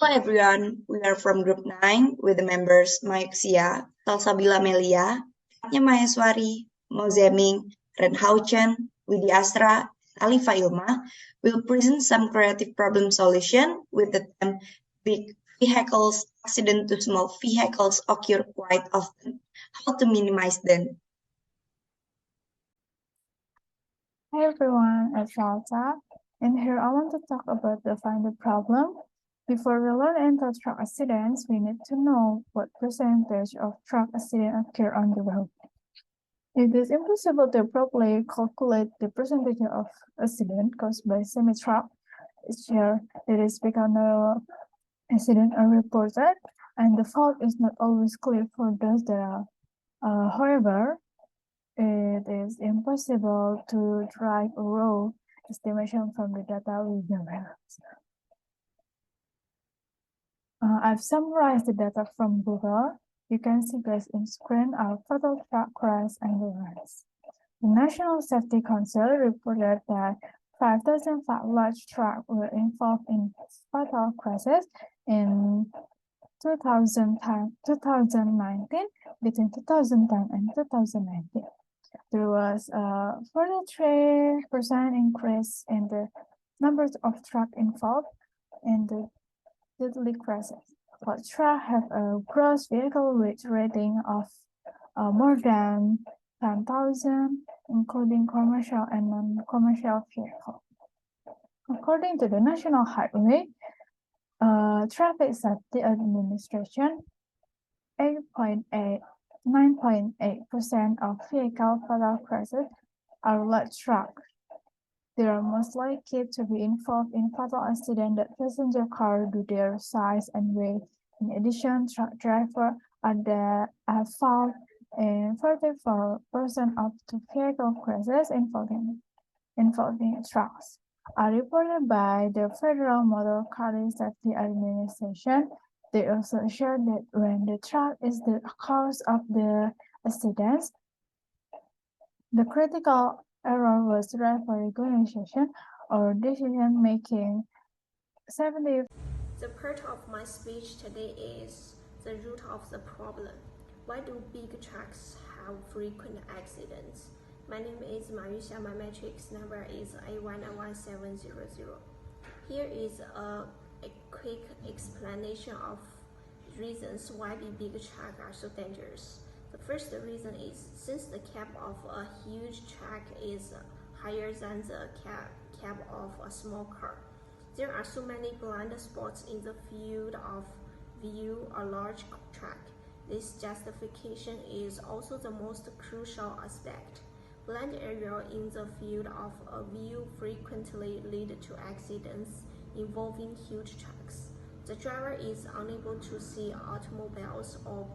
Hello everyone, we are from Group 9 with the members Mayuksia, Salsabila Melia, Katnya Maheswari, Mozeming, Renhauchen, Widi Astra, Alifa Ilma will present some creative problem solution with the theme big vehicles, accident to small vehicles occur quite often. How to minimize them? Hi everyone, it's Salsa, and here I want to talk about define the problem. Before we learn into truck accidents, we need to know what percentage of truck accidents occur on the road. It is impossible to properly calculate the percentage of accident caused by semi-truck each year. It is because no accident are reported, and the fault is not always clear for those that are. However, it is impossible to derive a raw estimation from the data we generate. I've summarized the data from Google. You can see this in screen are fatal truck crash and deaths. The National Safety Council reported that 5,005 large trucks were involved in fatal crashes in 2019, between 2010 and 2019. There was a 43% increase in the numbers of trucks involved in the deadly crashes. But trucks have a gross vehicle weight rating of more than 10,000, including commercial and non-commercial vehicles. According to the National Highway Traffic Safety Administration, 9.8% of vehicle fatal crashes are large trucks. They are most likely to be involved in fatal accidents that passenger cars due to their size and weight. In addition, truck drivers are fault in 44% of the vehicle crashes involving trucks. Are reported by the Federal Motor Car Safety Administration. They also share that when the truck is the cause of the accidents, the critical error was driver recognition or decision making. The part of my speech today is the root of the problem. Why do big trucks have frequent accidents? My name is Mayusha. My matrix number is A191700. Here is a quick explanation of reasons why big trucks are so dangerous. The first reason is since the cab of a huge truck is higher than the cab of a small car, there are so many blind spots in the field of view of a large truck. This justification is also the most crucial aspect. Blind area in the field of view frequently lead to accidents involving huge trucks. The driver is unable to see automobiles or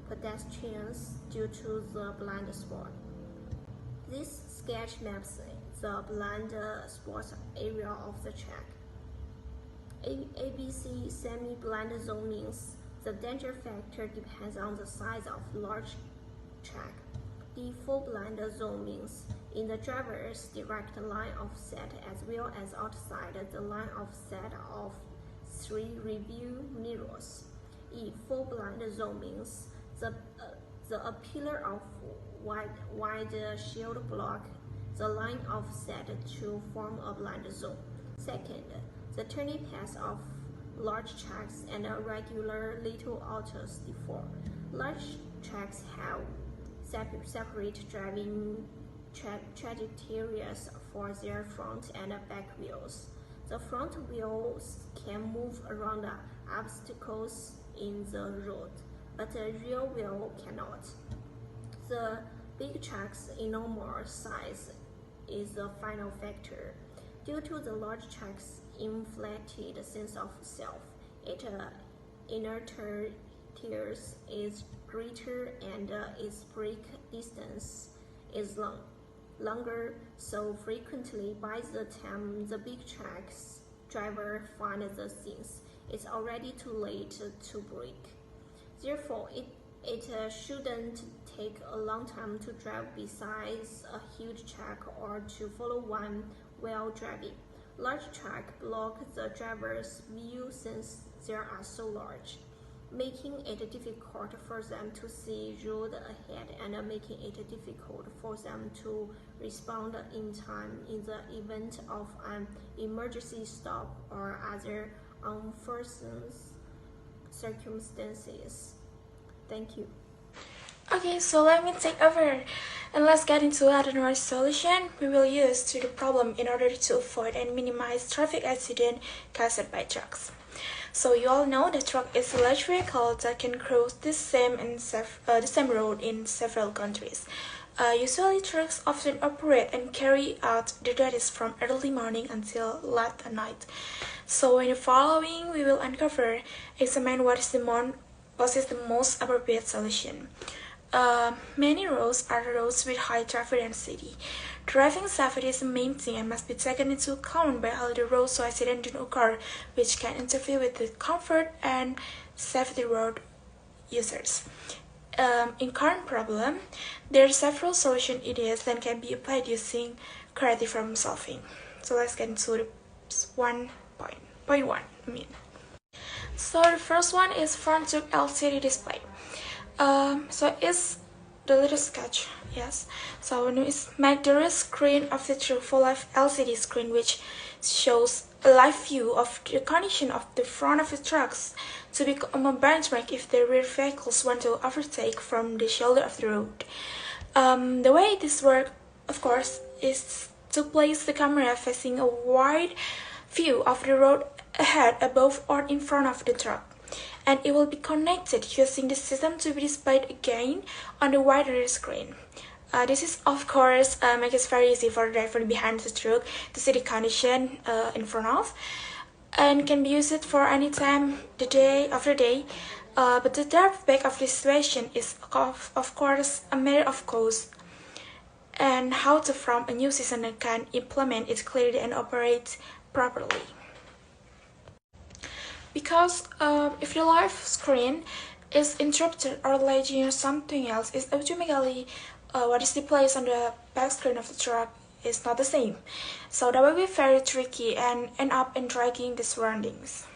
pedestrians due to the blind spot. This sketch maps the blind spot area of the track. ABC semi-blind zone means the danger factor depends on the size of large track. The full blind zone means in the driver's direct line of sight as well as outside the line of sight of 3 review mirrors. Full blind zone means a pillar of wide shield block the line of sight to form a blind zone. Second, the turning paths of large trucks and regular little autos differ. Large trucks have separate driving trajectories for their front and back wheels. The front wheels can move around obstacles in the road, but the rear wheel cannot. The big truck's enormous size is the final factor. Due to the large truck's inflated sense of self, its inertia is greater and its brake distance is longer, so frequently by the time the big truck's driver finds the things, it's already too late to brake. Therefore, it shouldn't take a long time to drive besides a huge truck or to follow one while driving. Large trucks block the driver's view since they are so large, making it difficult for them to see road ahead and making it difficult for them to respond in time in the event of an emergency stop or other unforeseen circumstances. Thank you. Okay, so let me take over and let's get into another solution we will use to the problem in order to avoid and minimize traffic accident caused by trucks. So you all know the truck is a large vehicle that can cross the same road in several countries. Usually trucks often operate and carry out their duties from early morning until late at night. So in the following we will examine what is the most appropriate solution. Many roads are roads with high traffic density. Driving safety is the main thing and must be taken into account by all the roads so accidents don't occur, which can interfere with the comfort and safety of road users. In current problem, there are several solution ideas that can be applied using creative problem solving. So let's get into the point one. So the first one is front to LCD display. So it's the little sketch, yes. So it's make the rear screen of the truck full of LCD screen which shows a live view of the condition of the front of the trucks to become a benchmark if the rear vehicles want to overtake from the shoulder of the road. The way this works, of course, is to place the camera facing a wide view of the road ahead, above, or in front of the truck. And it will be connected using the system to be displayed again on the wider screen. This is of course makes it very easy for the driver behind the truck to see the condition in front of, and can be used for any time of the day. But the drawback of this situation is of course a matter of cost and how to form a new system that can implement it clearly and operate properly. Because if the live screen is interrupted or lagging or something else, is automatically what is displayed on the back screen of the truck is not the same. So that will be very tricky and end up in dragging the surroundings.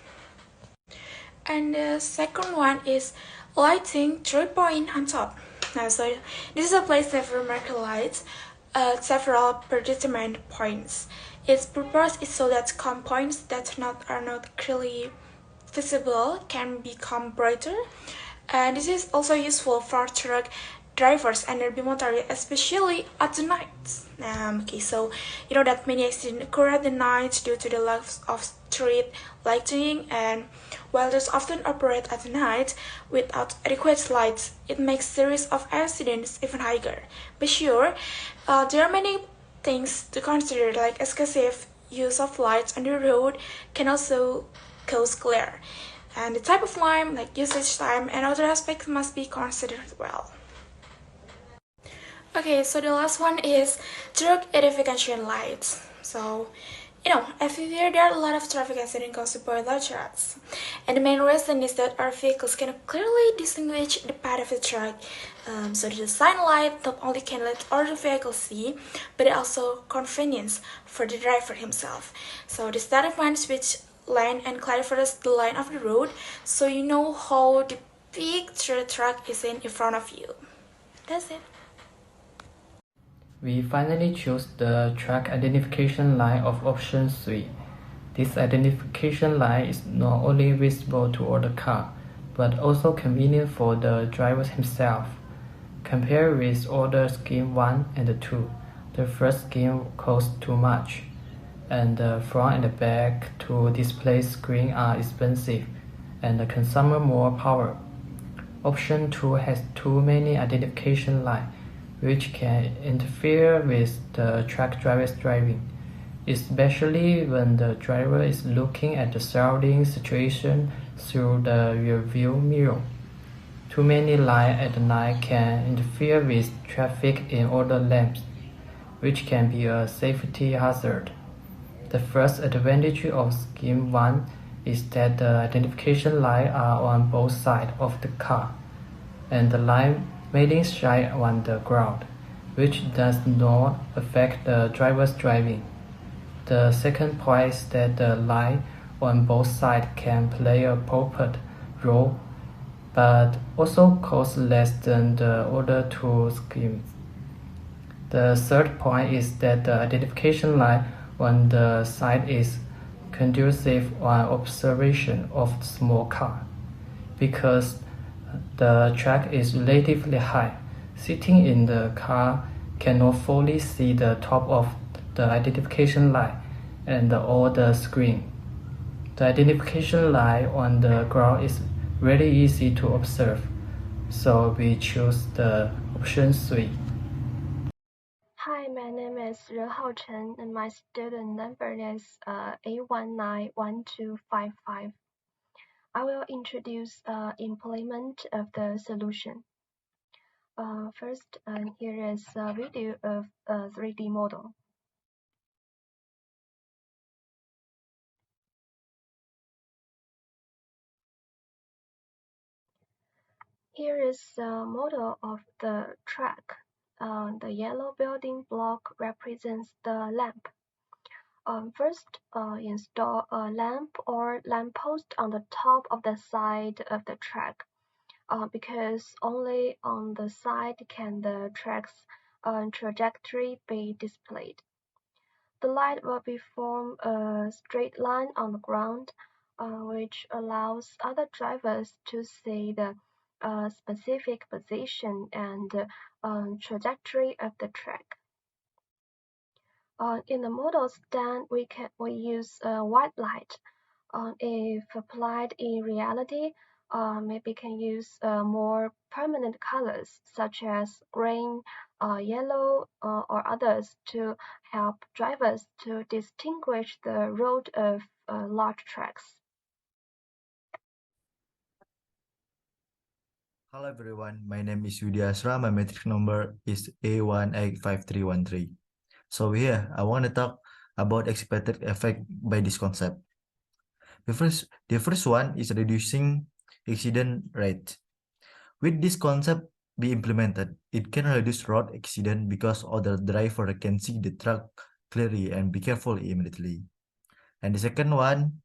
And the second one is lighting 3-point on top. Now, so this is a place that will mark lights at several predetermined points. Its purpose is so that points that are not clearly visible can become brighter, and this is also useful for truck drivers and their motorists, especially at the night. Okay, so you know that many accidents occur at the night due to the lack of street lighting, and while those often operate at night without adequate lights, it makes the risk of accidents even higher. But sure, there are many things to consider, like excessive use of lights on the road can also cause glare, and the type of light, like usage time and other aspects, must be considered well. Okay, so the last one is truck identification lights. So, everywhere there are a lot of traffic accidents caused by large trucks, and the main reason is that our vehicles cannot clearly distinguish the path of the truck. So the design light not only can let other vehicles see, but it also convenience for the driver himself. So the starting point switch lane and clarifies the line of the road, so you know how the big truck is in front of you. That's it. We finally chose the track identification line of option 3. This identification line is not only visible to other cars, but also convenient for the driver himself. Compared with other scheme 1 and 2, the first scheme costs too much, and the front and the back to display screen are expensive and consume more power. Option 2 has too many identification lines, which can interfere with the truck driver's driving, especially when the driver is looking at the surrounding situation through the rear view mirror. Too many lines at night can interfere with traffic in other lanes, which can be a safety hazard. The first advantage of Scheme 1 is that the identification lines are on both sides of the car, and the line mainly shine on the ground, which does not affect the driver's driving. The second point is that the line on both sides can play a proper role, but also cost less than the other two schemes. The third point is that the identification line on the side is conducive on observation of small car. Because the track is relatively high, sitting in the car cannot fully see the top of the identification line and all the screen. The identification line on the ground is very easy to observe, so we choose the option 3. Hi, my name is Ren Haochen and my student number is A191255. I will introduce implement of the solution. First, here is a video of a 3D model. Here is a model of the track. The yellow building block represents the lamp. First, install a lamp or lamppost on the top of the side of the track, because only on the side can the track's trajectory be displayed. The light will form a straight line on the ground, which allows other drivers to see the specific position and trajectory of the track. In the model stand, we use white light. If applied in reality, maybe can use more permanent colors such as green, yellow, or others to help drivers to distinguish the road of large tracks. Hello everyone, my name is Yudi Asra. My metric number is A185313. So here, I want to talk about expected effect by this concept. The first one is reducing accident rate. With this concept be implemented, it can reduce road accident because other driver can see the truck clearly and be careful immediately. And the second one,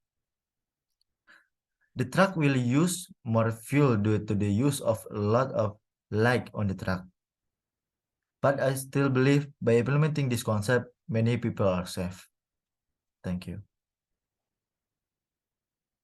the truck will use more fuel due to the use of a lot of light on the truck. But I still believe by implementing this concept, many people are safe. Thank you.